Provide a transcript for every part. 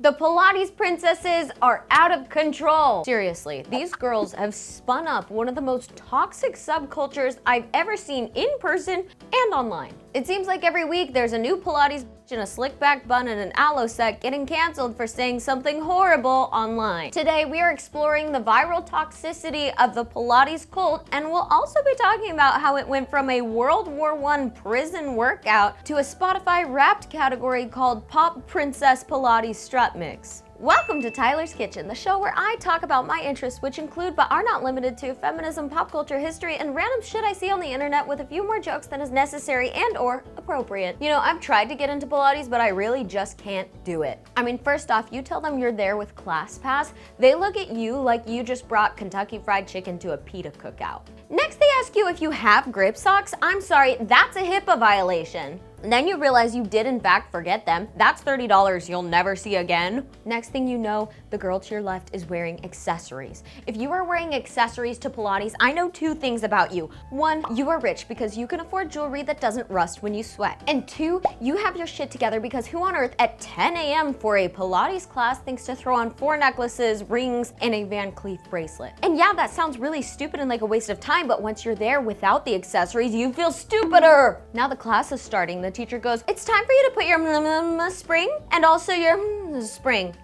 The Pilates princesses are out of control. Seriously, these girls have spun up one of the most toxic subcultures I've ever seen in person and online. It seems like every week there's a new Pilates in a slick back bun and an aloe set getting canceled for saying something horrible online. Today we are exploring the viral toxicity of the Pilates cult, and we'll also be talking about how it went from a World War I prison workout to a Spotify Wrapped category called Pop Princess Pilates Strut Mix. Welcome to Tyler's Kitchen, the show where I talk about my interests, which include but are not limited to feminism, pop culture, history, and random shit I see on the internet with a few more jokes than is necessary and or appropriate. You know, I've tried to get into Pilates, but I really just can't do it. I mean, first off, you tell them you're there with ClassPass, they look at you like you just brought Kentucky Fried Chicken to a PETA cookout. Next, they ask you if you have grip socks. I'm sorry, that's a HIPAA violation. And then you realize you did in fact forget them. That's $30 you'll never see again. Next thing you know, the girl to your left is wearing accessories. If you are wearing accessories to Pilates, I know two things about you. One, you are rich because you can afford jewelry that doesn't rust when you sweat. And two, you have your shit together because who on earth at 10 a.m. for a Pilates class thinks to throw on 4 necklaces, rings, and a Van Cleef bracelet? And yeah, that sounds really stupid and like a waste of time, but once you're there without the accessories, you feel stupider. Now the class is starting. The teacher goes, it's time for you to put your spring and also your spring.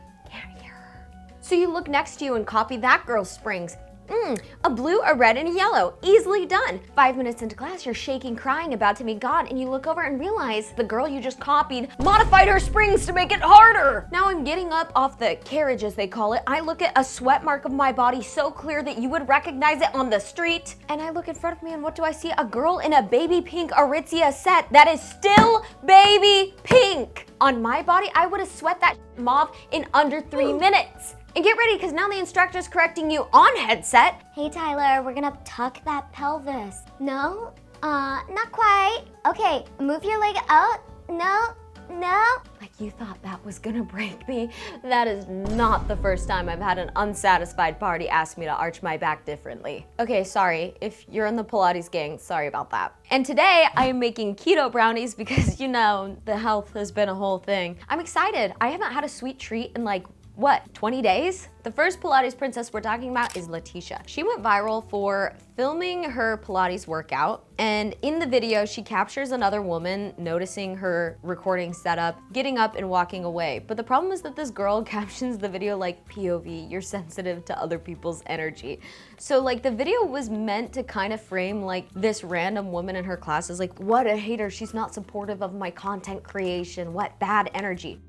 So you look next to you and copy that girl's springs. A blue, a red, and a yellow. Easily done. 5 minutes into class, you're shaking, crying, about to meet God, and you look over and realize the girl you just copied modified her springs to make it harder. Now I'm getting up off the carriage, as they call it. I look at a sweat mark of my body so clear that you would recognize it on the street. And I look in front of me and what do I see? A girl in a baby pink Aritzia set that is still baby pink. On my body, I would have sweat that mauve in under 3 minutes. And get ready, because now the instructor's correcting you on headset. Hey Tyler, we're gonna tuck that pelvis. No? Not quite. Okay, move your leg out. No. Like you thought that was gonna break me? That is not the first time I've had an unsatisfied party ask me to arch my back differently. Okay, sorry, if you're in the Pilates gang, sorry about that. And today I am making keto brownies because, you know, the health has been a whole thing. I'm excited. I haven't had a sweet treat in like, what, 20 days? The first Pilates princess we're talking about is Letitia. She went viral for filming her Pilates workout, and in the video, she captures another woman noticing her recording setup, getting up and walking away. But the problem is that this girl captions the video like, POV, you're sensitive to other people's energy. So like the video was meant to kind of frame like this random woman in her class is like, what a hater, she's not supportive of my content creation, what bad energy.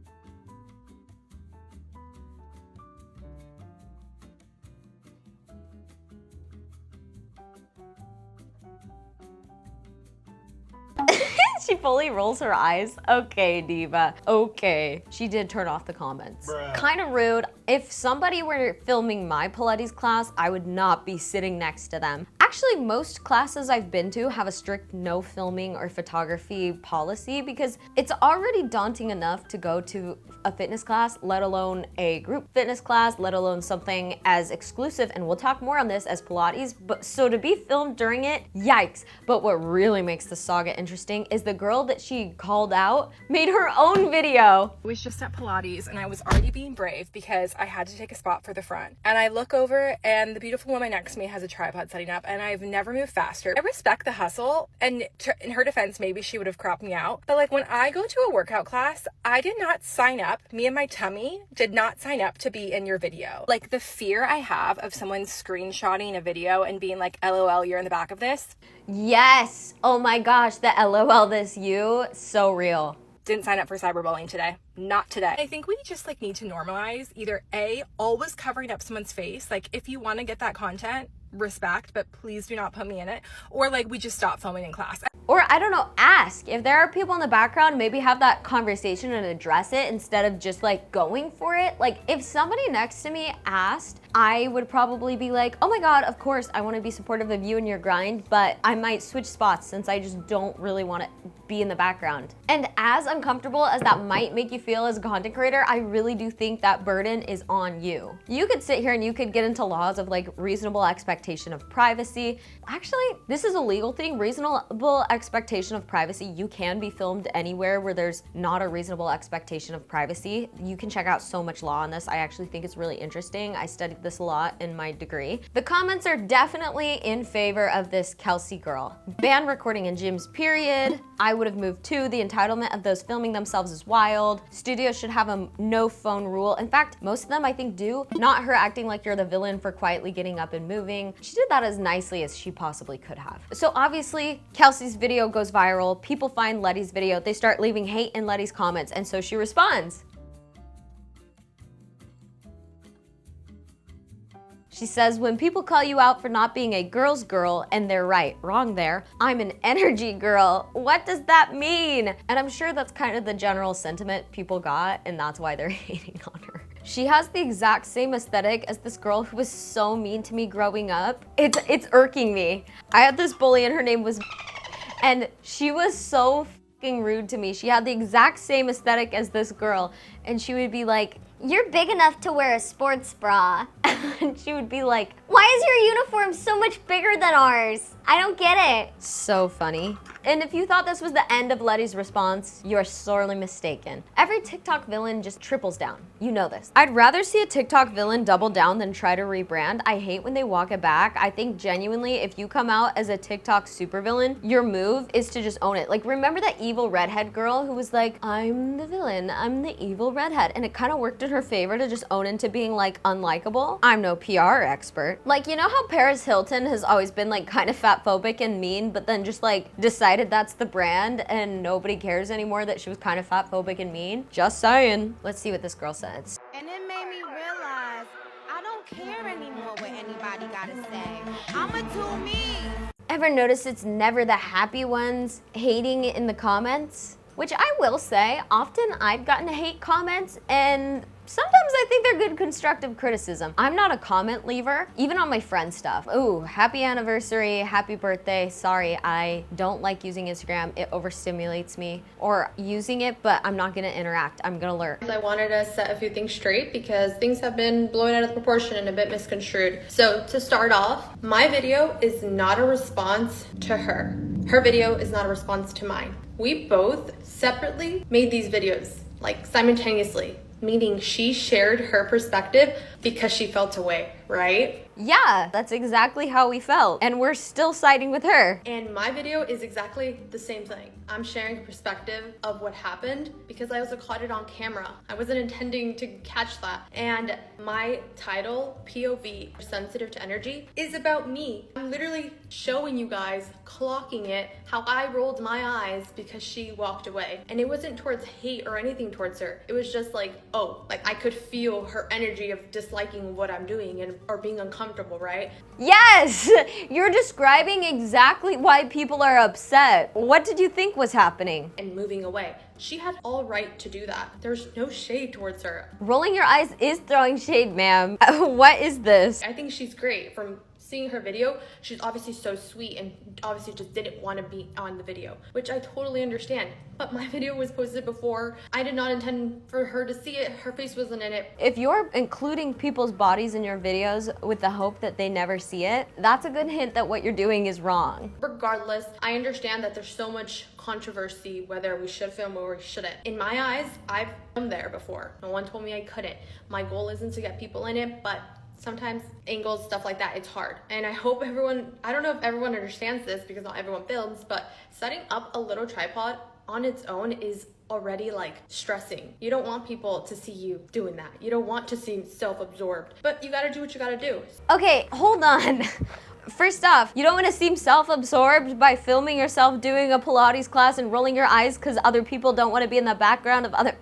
She fully rolls her eyes. Okay, diva. Okay. She did turn off the comments. Kind of rude. If somebody were filming my Pilates class, I would not be sitting next to them. Actually, most classes I've been to have a strict no filming or photography policy because it's already daunting enough to go to a fitness class, let alone a group fitness class, let alone something as exclusive, and we'll talk more on this as Pilates, but so to be filmed during it, yikes. But what really makes the saga interesting is the girl that she called out made her own video. I was just at Pilates and I was already being brave because I had to take a spot for the front. And I look over and the beautiful woman next to me has a tripod setting up and I've never moved faster. I respect the hustle, and in her defense, maybe she would have cropped me out. But like when I go to a workout class, I did not sign up. Me and my tummy did not sign up to be in your video. Like the fear I have of someone screenshotting a video and being like, LOL, you're in the back of this. Yes. Oh my gosh, the LOL this you, so real. Didn't sign up for cyberbullying today. Not today. I think we just like need to normalize either A, always covering up someone's face. Like if you want to get that content, respect, but please do not put me in it. Or like we just stop filming in class. Or I don't know, ask. If there are people in the background, maybe have that conversation and address it instead of just like going for it. Like if somebody next to me asked, I would probably be like, oh my God, of course I want to be supportive of you and your grind, but I might switch spots since I just don't really want to just be in the background. And as uncomfortable as that might make you feel as a content creator, I really do think that burden is on you. You could sit here and you could get into laws of like reasonable expectation of privacy. Actually, this is a legal thing. Reasonable expectation of privacy. You can be filmed anywhere where there's not a reasonable expectation of privacy. You can check out so much law on this. I actually think it's really interesting. I studied this a lot in my degree. The comments are definitely in favor of this Kelsey girl. Ban recording in gyms, period. I would have moved too. The entitlement of those filming themselves is wild. Studios should have a no phone rule. In fact, most of them I think do. Not her acting like you're the villain for quietly getting up and moving. She did that as nicely as she possibly could have. So obviously, Kelsey's video goes viral. People find Letty's video. They start leaving hate in Letty's comments, and so she responds. She says, when people call you out for not being a girl's girl, and they're right, wrong there, I'm an energy girl. What does that mean? And I'm sure that's kind of the general sentiment people got, and that's why they're hating on her. She has the exact same aesthetic as this girl who was so mean to me growing up. It's irking me. I had this bully and her name was and she was so fucking rude to me. She had the exact same aesthetic as this girl, and she would be like, "You're big enough to wear a sports bra." and she would be like, "Why is your uniform so much bigger than ours? I don't get it." so funny. And if you thought this was the end of Letty's response, you are sorely mistaken. Every TikTok villain just triples down. You know this. I'd rather see a TikTok villain double down than try to rebrand. I hate when they walk it back. I think genuinely, if you come out as a TikTok supervillain, your move is to just own it. Like, remember that evil redhead girl who was like, I'm the villain, I'm the evil redhead. And it kind of worked in her favor to just own into being like unlikable. I'm no PR expert. Like, you know how Paris Hilton has always been like kind of fatphobic and mean, but then just like decided that's the brand and nobody cares anymore that she was kind of fatphobic and mean? Just saying. Let's see what this girl says. And it made me realize I don't care anymore what anybody gotta say. I'ma do me. Ever notice it's never the happy ones hating in the comments? Which I will say, often I've gotten hate comments and sometimes I think they're good constructive criticism. I'm not a comment leaver, even on my friend stuff. Ooh, happy anniversary, happy birthday. Sorry, I don't like using Instagram. It overstimulates me. Or using it, but I'm not gonna interact. I'm gonna lurk. I wanted to set a few things straight because things have been blown out of proportion and a bit misconstrued. So to start off, my video is not a response to her. Her video is not a response to mine. We both separately made these videos, like simultaneously, meaning she shared her perspective because she felt away, right? Yeah, that's exactly how we felt. And we're still siding with her. And my video is exactly the same thing. I'm sharing a perspective of what happened because I also caught it on camera. I wasn't intending to catch that. And my title, POV, Sensitive to Energy, is about me. I'm literally showing you guys, clocking it, how I rolled my eyes because she walked away. And it wasn't towards hate or anything towards her. It was just like, oh, like I could feel her energy of disliking what I'm doing and or being uncomfortable, right? Yes! You're describing exactly why people are upset. What did you think was happening? And moving away. She had all right to do that. There's no shade towards her. Rolling your eyes is throwing shade, ma'am. What is this? I think she's great. From seeing her video, she's obviously so sweet and obviously just didn't want to be on the video, which I totally understand. But my video was posted before. I did not intend for her to see it. Her face wasn't in it. If you're including people's bodies in your videos with the hope that they never see it, that's a good hint that what you're doing is wrong. Regardless, I understand that there's so much controversy whether we should film or we shouldn't. In my eyes, I've filmed there before. No one told me I couldn't. My goal isn't to get people in it, but sometimes angles, stuff like that, it's hard. And I hope everyone, I don't know if everyone understands this because not everyone films, but setting up a little tripod on its own is already like stressing. You don't want people to see you doing that. You don't want to seem self-absorbed, but you gotta do what you gotta do. Okay, hold on. First off, you don't want to seem self-absorbed by filming yourself doing a Pilates class and rolling your eyes because other people don't want to be in the background of other...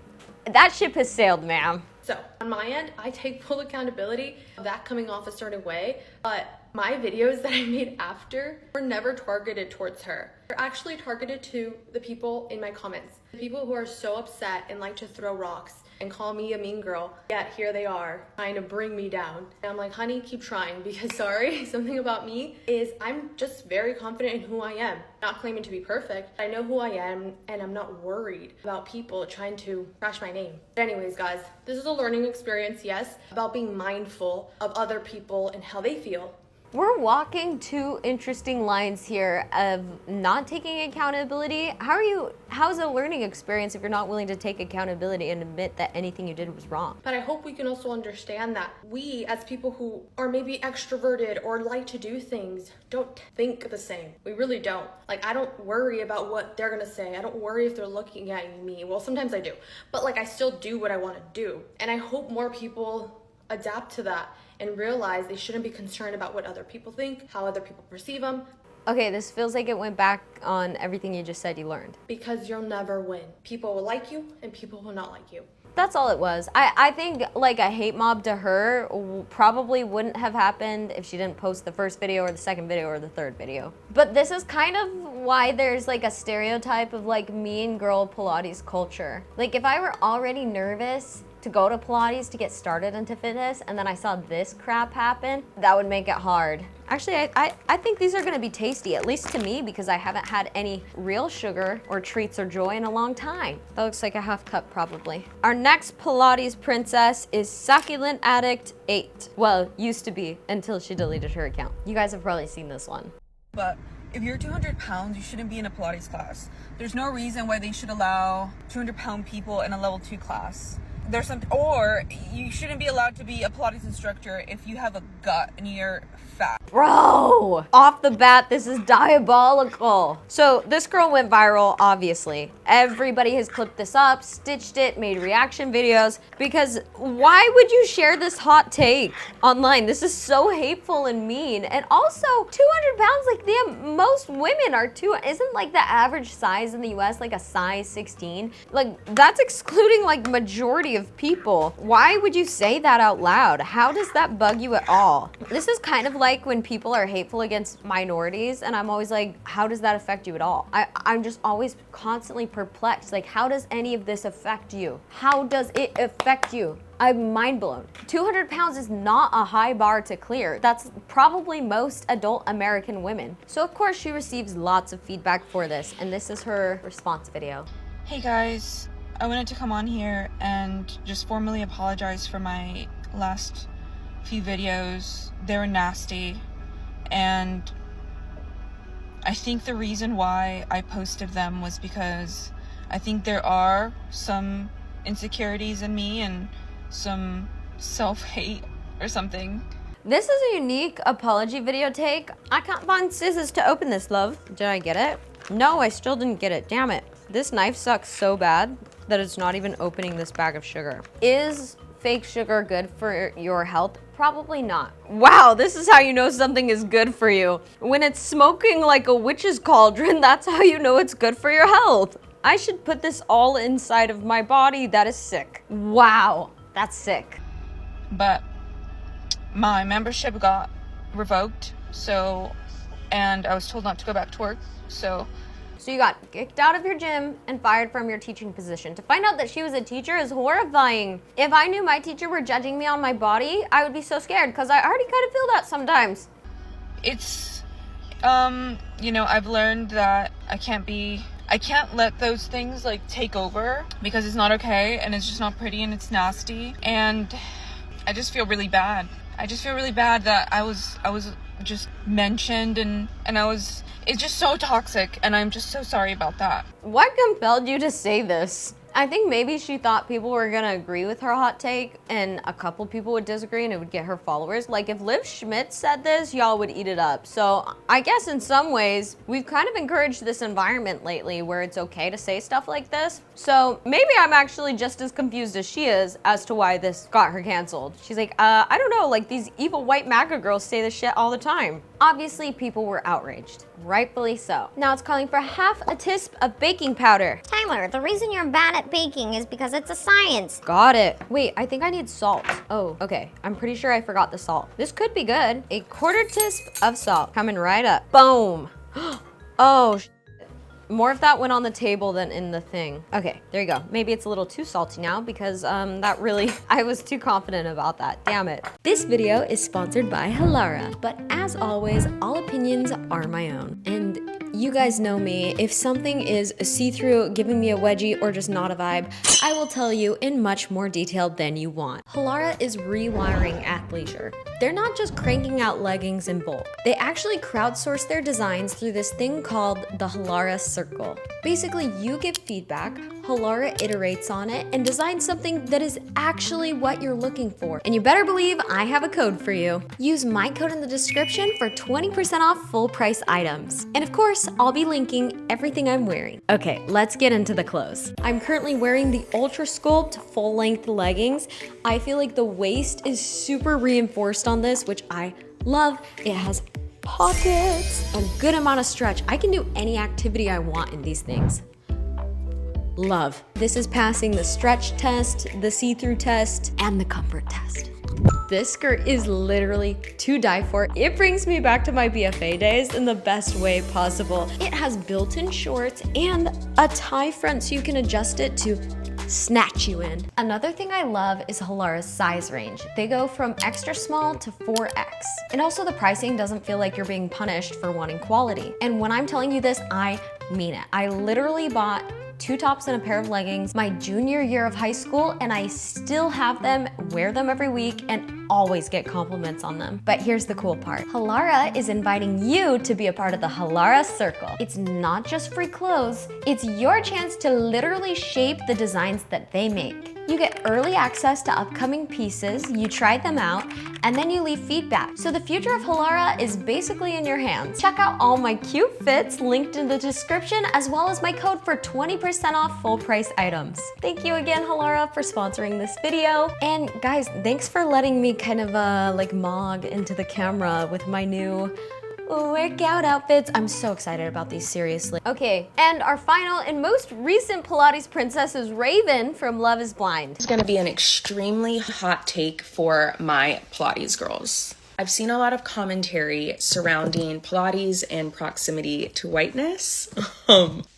That ship has sailed, ma'am. So on my end, I take full accountability of that coming off a certain way, but my videos that I made after were never targeted towards her. They're actually targeted to the people in my comments. The people who are so upset and like to throw rocks and call me a mean girl. Yet here they are trying to bring me down. And I'm like, honey, keep trying, because sorry, something about me is I'm just very confident in who I am. Not claiming to be perfect. I know who I am, and I'm not worried about people trying to crash my name. But anyways, guys, this is a learning experience, yes, about being mindful of other people and how they feel. We're walking two interesting lines here of not taking accountability. How's a learning experience if you're not willing to take accountability and admit that anything you did was wrong? But I hope we can also understand that we, as people who are maybe extroverted or like to do things, don't think the same. We really don't. Like, I don't worry about what they're gonna say. I don't worry if they're looking at me. Well, sometimes I do, but like I still do what I wanna do. And I hope more people adapt to that and realize they shouldn't be concerned about what other people think, how other people perceive them. Okay, this feels like it went back on everything you just said you learned. Because you'll never win. People will like you and people will not like you. That's all it was. I think like a hate mob to her probably wouldn't have happened if she didn't post the first video or the second video or the third video. But this is kind of why there's like a stereotype of like mean girl Pilates culture. Like if I were already nervous to go to Pilates to get started into fitness and then I saw this crap happen, that would make it hard. Actually, I think these are gonna be tasty, at least to me, because I haven't had any real sugar or treats or joy in a long time. That looks like a half cup probably. Our next Pilates princess is Succulent Addict 8. Well, used to be until she deleted her account. You guys have probably seen this one. But if you're 200 pounds, you shouldn't be in a Pilates class. There's no reason why they should allow 200-pound people in a level 2 class. Or you shouldn't be allowed to be a Pilates instructor if you have a gut and you're fat. Bro, off the bat, this is diabolical. So this girl went viral, obviously. Everybody has clipped this up, stitched it, made reaction videos, because why would you share this hot take online? This is so hateful and mean. And also, 200 pounds, like most women are isn't like the average size in the US like a size 16? Like that's excluding like majority of people. Why would you say that out loud? How does that bug you at all? This is kind of like when people are hateful against minorities, and I'm always like, how does that affect you at all? I'm just always constantly perplexed. Like, how does any of this affect you? How does it affect you? I'm mind blown. 200 pounds is not a high bar to clear. That's probably most adult American women. So of course she receives lots of feedback for this, and this is her response video. Hey guys, I wanted to come on here and just formally apologize for my last few videos. They were nasty, and I think the reason why I posted them was because I think there are some insecurities in me and some self-hate or something. This is a unique apology video take. I can't find scissors to open this, love. Did I get it? No, I still didn't get it, damn it. This knife sucks so bad that it's not even opening this bag of sugar. Is fake sugar good for your health? Probably not. Wow, this is how you know something is good for you. When it's smoking like a witch's cauldron, that's how you know it's good for your health. I should put this all inside of my body. That is sick. Wow, that's sick. But my membership got revoked, and I was told not to go back to work, So you got kicked out of your gym and fired from your teaching position. To find out that she was a teacher is horrifying. If I knew my teacher were judging me on my body, I would be so scared because I already kind of feel that sometimes. It's, I've learned that I can't let those things like take over because it's not okay and it's just not pretty and it's nasty. And I just feel really bad. I just feel really bad that I was just mentioned and it's just so toxic, and I'm just so sorry about that. What compelled you to say this? I think maybe she thought people were gonna agree with her hot take and a couple people would disagree and it would get her followers. Like if Liv Schmidt said this, y'all would eat it up. So I guess in some ways, we've kind of encouraged this environment lately where it's okay to say stuff like this. So maybe I'm actually just as confused as she is as to why this got her canceled. She's like, I don't know, like these evil white MAGA girls say this shit all the time. Obviously, people were outraged. Rightfully so. Now it's calling for half a teaspoon of baking powder. Tyler, the reason you're bad at baking is because it's a science. Got it. Wait, I think I need salt. Oh, okay. I'm pretty sure I forgot the salt. This could be good. A quarter teaspoon of salt coming right up. Boom. Oh, More of that went on the table than in the thing. Okay, there you go. Maybe it's a little too salty now because that really, I was too confident about that. Damn it. This video is sponsored by Halara, but as always, all opinions are my own. And you guys know me. If something is a see-through, giving me a wedgie, or just not a vibe, I will tell you in much more detail than you want. Halara is rewiring athleisure. They're not just cranking out leggings in bulk. They actually crowdsource their designs through this thing called the Halara Circle. Basically, you give feedback, Halara iterates on it, and designs something that is actually what you're looking for. And you better believe I have a code for you. Use my code in the description for 20% off full price items. And of course, I'll be linking everything I'm wearing. Okay, let's get into the clothes. I'm currently wearing the UltraSculpt full-length leggings. I feel like the waist is super reinforced on this, which I love. It has pockets, a good amount of stretch. I can do any activity I want in these things. Love. This is passing the stretch test, the see-through test, and the comfort test. This skirt is literally to die for. It brings me back to my BFA days in the best way possible. It has built-in shorts and a tie front so you can adjust it to snatch you in. Another thing I love is Halara's size range. They go from extra small to 4X. And also the pricing doesn't feel like you're being punished for wanting quality. And when I'm telling you this, I mean it. I literally bought 2 tops and a pair of leggings my junior year of high school, and I still have them, wear them every week, and always get compliments on them. But here's the cool part. Halara is inviting you to be a part of the Halara Circle. It's not just free clothes, it's your chance to literally shape the designs that they make. You get early access to upcoming pieces, you try them out, and then you leave feedback. So the future of Halara is basically in your hands. Check out all my cute fits linked in the description, as well as my code for 20% off full price items. Thank you again, Halara, for sponsoring this video. And guys, thanks for letting me kind of like mog into the camera with my new workout outfits. I'm so excited about these, seriously. Okay, and our final and most recent Pilates princess is Raven from Love is Blind. It's gonna be an extremely hot take for my Pilates girls. I've seen a lot of commentary surrounding Pilates and proximity to whiteness,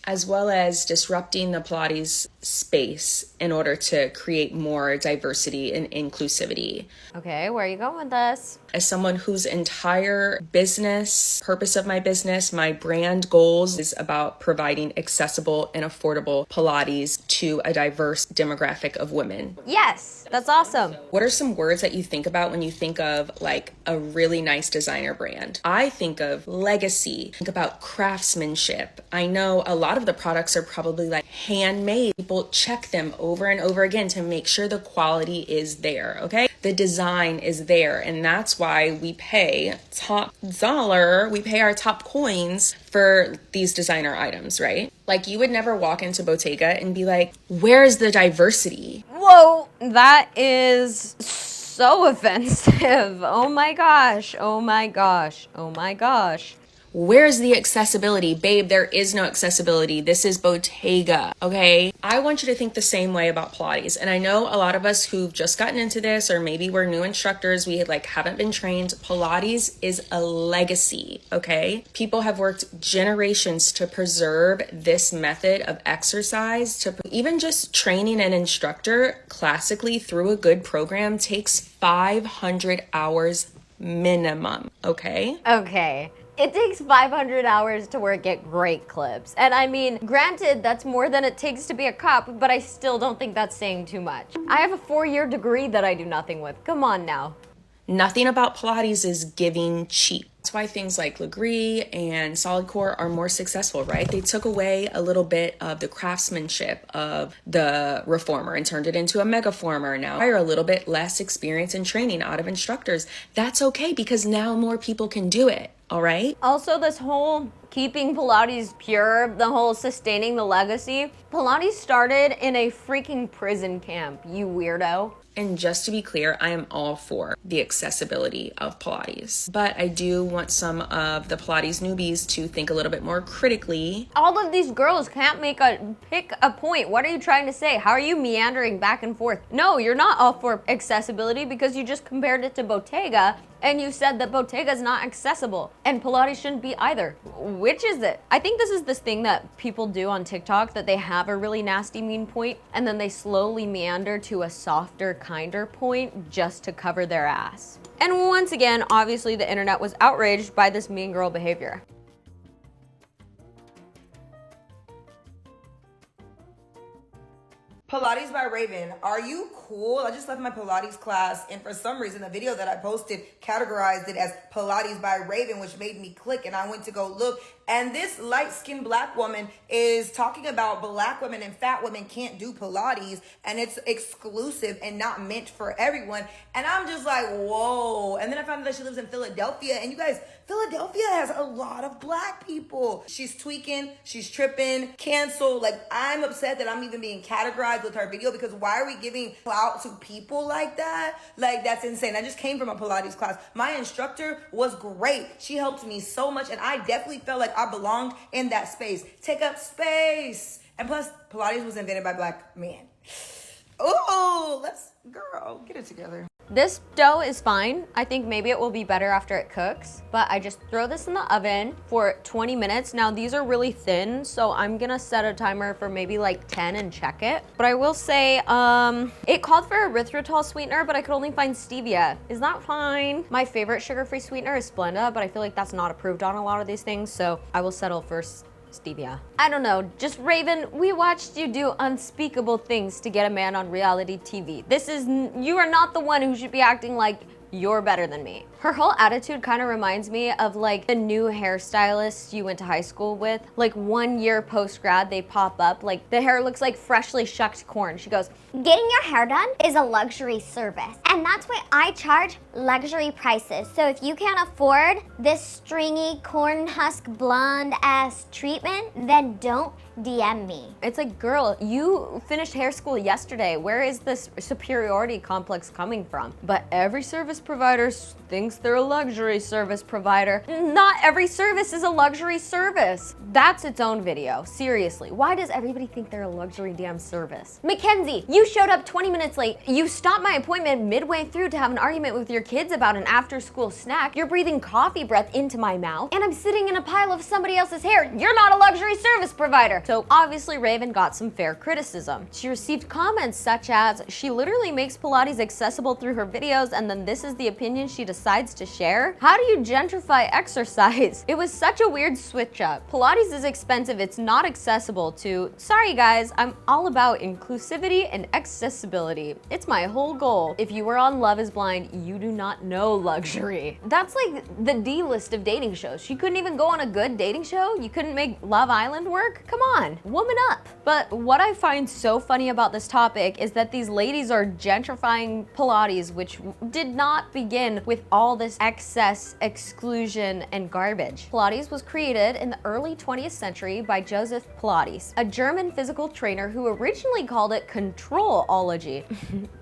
as well as disrupting the Pilates space in order to create more diversity and inclusivity. Okay, where are you going with this? As someone whose entire business, purpose of my business, my brand goals is about providing accessible and affordable Pilates to a diverse demographic of women. Yes, that's awesome. What are some words that you think about when you think of like a really nice designer brand? I think of legacy, think about craftsmanship. I know a lot of the products are probably like handmade. People check them over and over again to make sure the quality is there, okay? The design is there, and that's why we pay top dollar, we pay our top coins for these designer items, right? Like you would never walk into Bottega and be like, where's the diversity? Whoa, that is so offensive. Oh my gosh, oh my gosh, oh my gosh. Where's the accessibility? Babe, there is no accessibility. This is Bottega, okay? I want you to think the same way about Pilates. And I know a lot of us who've just gotten into this, or maybe we're new instructors, we haven't been trained. Pilates is a legacy, okay? People have worked generations to preserve this method of exercise. To even just training an instructor classically through a good program takes 500 hours minimum, okay? Okay. It takes 500 hours to work at great clips. And I mean, granted, that's more than it takes to be a cop, but I still don't think that's saying too much. I have a 4-year degree that I do nothing with. Come on now. Nothing about Pilates is giving cheap. That's why things like Leggings and Solid Core are more successful, right? They took away a little bit of the craftsmanship of the reformer and turned it into a megaformer. Now hire a little bit less experience and training out of instructors. That's okay because now more people can do it, all right? Also, this whole keeping Pilates pure, the whole sustaining the legacy, Pilates started in a freaking prison camp, you weirdo. And just to be clear, I am all for the accessibility of Pilates, but I do want some of the Pilates newbies to think a little bit more critically. All of these girls can't pick a point. What are you trying to say? How are you meandering back and forth? No, you're not all for accessibility because you just compared it to Bottega And you said that Bottega's not accessible and Pilates shouldn't be either. Which is it? I think this is this thing that people do on TikTok, that they have a really nasty, mean point and then they slowly meander to a softer, kinder point just to cover their ass. And once again, obviously the internet was outraged by this mean girl behavior. Pilates by Raven, are you cool? I just left my Pilates class and for some reason the video that I posted categorized it as Pilates by Raven, which made me click and I went to go look. And this light-skinned black woman is talking about black women and fat women can't do Pilates and it's exclusive and not meant for everyone. And I'm just like, whoa. And then I found out that she lives in Philadelphia. And you guys, Philadelphia has a lot of black people. She's tweaking, she's tripping, cancel. Like, I'm upset that I'm even being categorized with her video because why are we giving clout to people like that? Like, that's insane. I just came from a Pilates class. My instructor was great. She helped me so much and I definitely felt like I belonged in that space. Take up space. And plus, Pilates was invented by black men. Oh, girl, get it together. This dough is fine. I think maybe it will be better after it cooks, but I just throw this in the oven for 20 minutes. Now these are really thin, so I'm gonna set a timer for maybe like 10 and check it. But I will say, it called for erythritol sweetener, but I could only find stevia. Is that fine? My favorite sugar-free sweetener is Splenda, but I feel like that's not approved on a lot of these things, so I will settle for stevia. I don't know, just Raven, we watched you do unspeakable things to get a man on reality TV. You are not the one who should be acting like you're better than me. Her whole attitude kind of reminds me of like the new hairstylists you went to high school with. Like 1 year post-grad, they pop up, like the hair looks like freshly shucked corn. She goes, getting your hair done is a luxury service. And that's why I charge luxury prices. So if you can't afford this stringy corn husk blonde ass treatment, then don't DM me. It's like, girl, you finished hair school yesterday. Where is this superiority complex coming from? But every service provider thinks they're a luxury service provider. Not every service is a luxury service. That's its own video. Seriously, why does everybody think they're a luxury damn service? Mackenzie, you showed up 20 minutes late. You stopped my appointment midway through to have an argument with your kids about an after-school snack. You're breathing coffee breath into my mouth, and I'm sitting in a pile of somebody else's hair. You're not a luxury service provider. So obviously Raven got some fair criticism. She received comments such as, she literally makes Pilates accessible through her videos, and then this is the opinion she decides to share. How do you gentrify exercise? It was such a weird switch up. Pilates is expensive, it's not accessible, to, sorry guys, I'm all about inclusivity and accessibility. It's my whole goal. If you were on Love is Blind, you do not know luxury. That's like the D list of dating shows. She couldn't even go on a good dating show? You couldn't make Love Island work? Come on, woman up. But what I find so funny about this topic is that these ladies are gentrifying Pilates, which did not begin with all this excess, exclusion, and garbage. Pilates was created in the early 20th century by Joseph Pilates, a German physical trainer who originally called it controlology.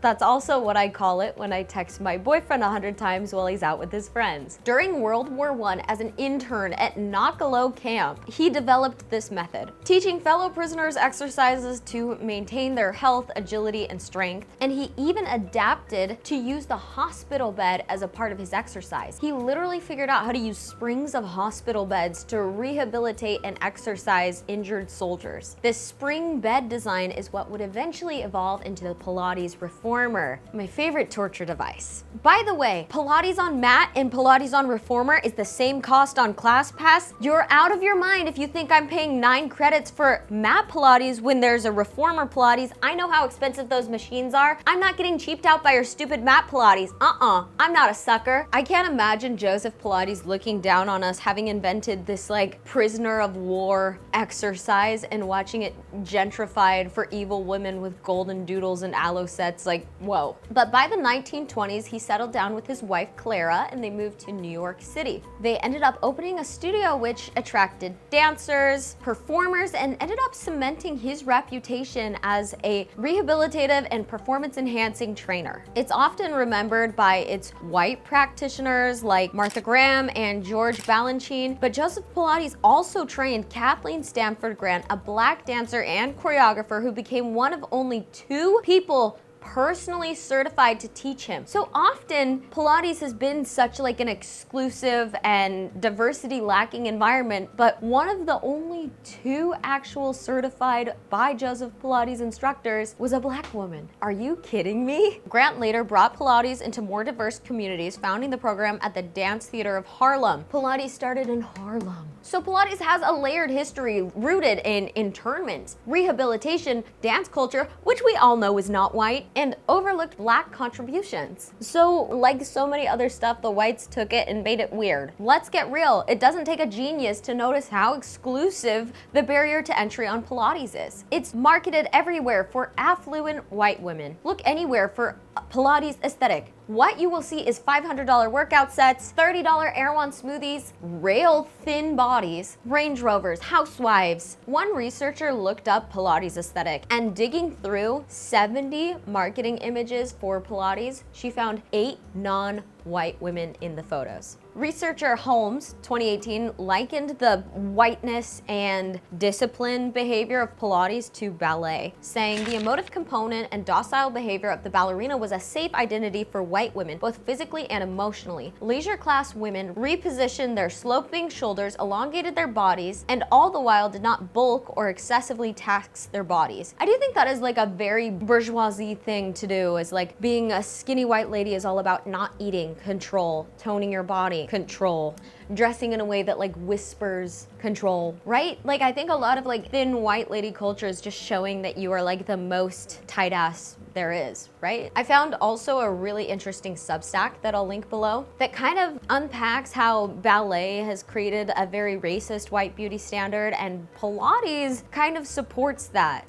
That's also what I call it when I text my boyfriend 100 times while he's out with his friends. During World War I, as an intern at Nakalo camp, he developed this method, teaching fellow prisoners exercises to maintain their health, agility, and strength, and he even adapted to use the hospital bed as a part of his exercise. He literally figured out how to use springs of hospital beds to rehabilitate and exercise injured soldiers. This spring bed design is what would eventually evolve into the Pilates Reformer, my favorite torture device. By the way, Pilates on mat and Pilates on Reformer is the same cost on ClassPass. You're out of your mind if you think I'm paying 9 credits for mat Pilates when there's a Reformer Pilates. I know how expensive those machines are. I'm not getting cheaped out by your stupid mat Pilates. I'm not a sucker. I can't imagine Joseph Pilates looking down on us having invented this like prisoner of war exercise and watching it gentrified for evil women with golden doodles and aloe sets. Like, whoa. But by the 1920s, he settled down with his wife Clara and they moved to New York City. They ended up opening a studio which attracted dancers, performers, and ended up cementing his reputation as a rehabilitative and performance-enhancing trainer. It's often remembered by its white practitioners like Martha Graham and George Balanchine, but Joseph Pilates also trained Kathleen Stanford Grant, a black dancer and choreographer who became one of only 2 people personally certified to teach him. So often, Pilates has been such like an exclusive and diversity lacking environment, but one of the only 2 actual certified by Joseph Pilates instructors was a black woman. Are you kidding me? Grant later brought Pilates into more diverse communities, founding the program at the Dance Theater of Harlem. Pilates started in Harlem. So Pilates has a layered history rooted in internment, rehabilitation, dance culture, which we all know is not white, and overlooked black contributions. So like so many other stuff, the whites took it and made it weird. Let's get real. It doesn't take a genius to notice how exclusive the barrier to entry on Pilates is. It's marketed everywhere for affluent white women. Look anywhere for Pilates aesthetic. What you will see is $500 workout sets, $30 Erewhon smoothies, rail thin bodies, Range Rovers, housewives. One researcher looked up Pilates aesthetic, and digging through 70 marketing images for Pilates, she found 8 non-white women in the photos. Researcher Holmes, 2018, likened the whiteness and disciplined behavior of Pilates to ballet, saying the emotive component and docile behavior of the ballerina was a safe identity for white women, both physically and emotionally. Leisure class women repositioned their sloping shoulders, elongated their bodies, and all the while did not bulk or excessively tax their bodies. I do think that is like a very bourgeoisie thing to do, is like being a skinny white lady is all about not eating, control, toning your body, control, dressing in a way that like whispers control, right? Like I think a lot of like thin white lady culture is just showing that you are like the most tight ass there is, right? I found also a really interesting Substack that I'll link below that kind of unpacks how ballet has created a very racist white beauty standard, and Pilates kind of supports that.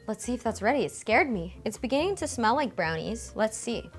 Let's see if that's ready. It scared me. It's beginning to smell like brownies. Let's see.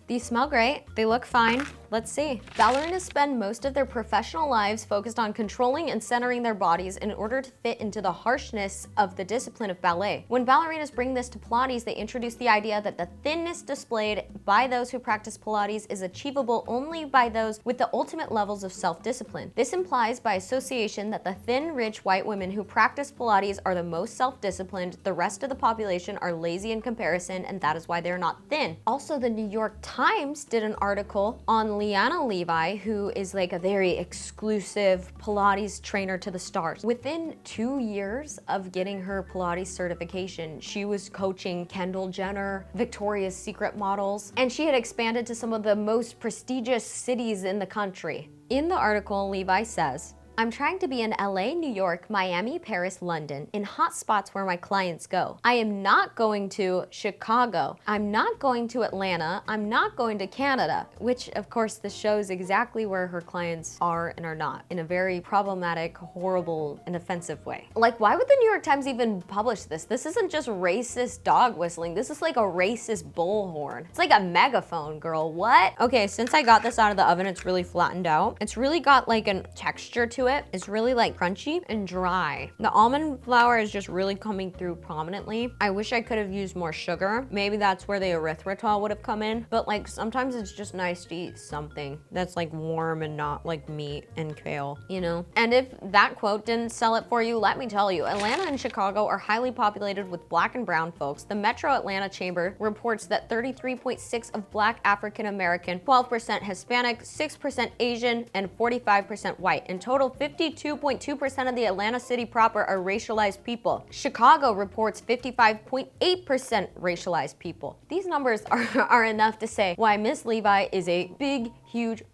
These smell great. They look fine. Let's see. Ballerinas spend most of their professional lives focused on controlling and centering their bodies in order to fit into the harshness of the discipline of ballet. When ballerinas bring this to Pilates, they introduce the idea that the thinness displayed by those who practice Pilates is achievable only by those with the ultimate levels of self-discipline. This implies by association that the thin, rich white women who practice Pilates are the most self-disciplined, the rest of the population are lazy in comparison, and that is why they're not thin. Also, the New York Times did an article on Liana Levi, who is like a very exclusive Pilates trainer to the stars. Within 2 years of getting her Pilates certification, she was coaching Kendall Jenner, Victoria's Secret models, and she had expanded to some of the most prestigious cities in the country. In the article, Levi says, I'm trying to be in LA, New York, Miami, Paris, London, in hot spots where my clients go. I am not going to Chicago. I'm not going to Atlanta. I'm not going to Canada, which of course this shows exactly where her clients are and are not, in a very problematic, horrible, and offensive way. Like, why would the New York Times even publish this? This isn't just racist dog whistling. This is like a racist bullhorn. It's like a megaphone, girl. What? Okay, since I got this out of the oven, it's really flattened out. It's really got like a texture to it. It's really like crunchy and dry. The almond flour is just really coming through prominently. I wish I could have used more sugar. Maybe that's where the erythritol would have come in. But like sometimes it's just nice to eat something that's like warm and not like meat and kale, you know? And if that quote didn't sell it for you, let me tell you, Atlanta and Chicago are highly populated with black and brown folks. The Metro Atlanta Chamber reports that 33.6% of black African American, 12% Hispanic, 6% Asian, and 45% white. In total, 52.2% of the Atlanta city proper are racialized people. Chicago reports 55.8% racialized people. These numbers are enough to say why Miss Levi is a big, huge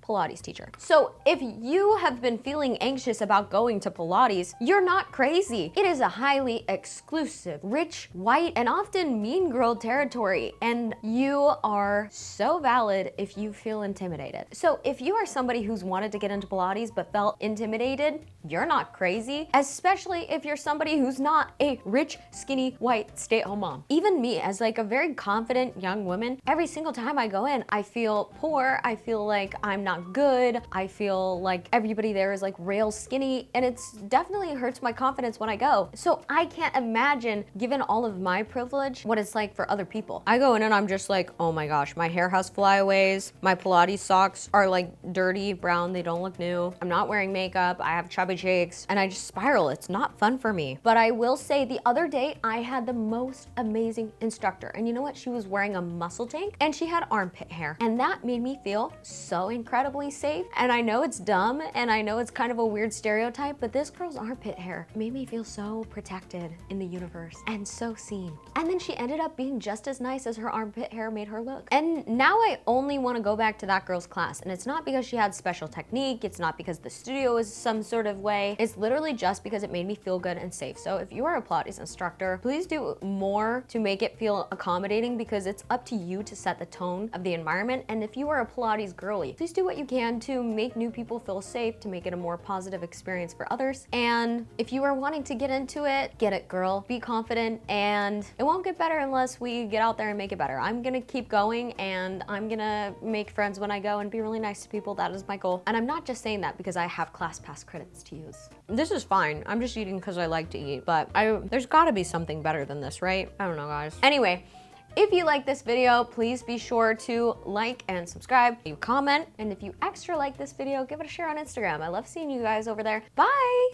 Pilates teacher. So if you have been feeling anxious about going to Pilates, you're not crazy. It is a highly exclusive, rich, white, and often mean girl territory, and you are so valid if you feel intimidated. So if you are somebody who's wanted to get into Pilates but felt intimidated, you're not crazy, especially if you're somebody who's not a rich, skinny, white stay-at-home mom. Even me, as like a very confident young woman, every single time I go in, I feel poor. I feel like I'm not not good. I feel like everybody there is like rail skinny, and it's definitely hurts my confidence when I go. So I can't imagine, given all of my privilege, what it's like for other people. I go in and I'm just like, oh my gosh, my hair has flyaways, my Pilates socks are like dirty brown, they don't look new. I'm not wearing makeup, I have chubby cheeks, and I just spiral. It's not fun for me. But I will say the other day I had the most amazing instructor, and you know what? She was wearing a muscle tank and she had armpit hair, and that made me feel so incredibly safe. And I know it's dumb and I know it's kind of a weird stereotype, but this girl's armpit hair made me feel so protected in the universe and so seen. And then she ended up being just as nice as her armpit hair made her look. And now I only want to go back to that girl's class, and it's not because she had special technique, it's not because the studio is some sort of way, it's literally just because it made me feel good and safe. So if you are a Pilates instructor, please do more to make it feel accommodating, because it's up to you to set the tone of the environment. And if you are a Pilates girly, please do what you can to make new people feel safe, to make it a more positive experience for others. And if you are wanting to get into it, get it, girl. Be confident, and it won't get better unless we get out there and make it better. I'm gonna keep going, and I'm gonna make friends when I go and be really nice to people. That is my goal. And I'm not just saying that because I have class pass credits to use. This is fine. I'm just eating because I like to eat, but there's gotta be something better than this, right? I don't know, guys. Anyway, if you like this video, please be sure to like and subscribe, leave a comment, and if you extra like this video, give it a share on Instagram. I love seeing you guys over there. Bye!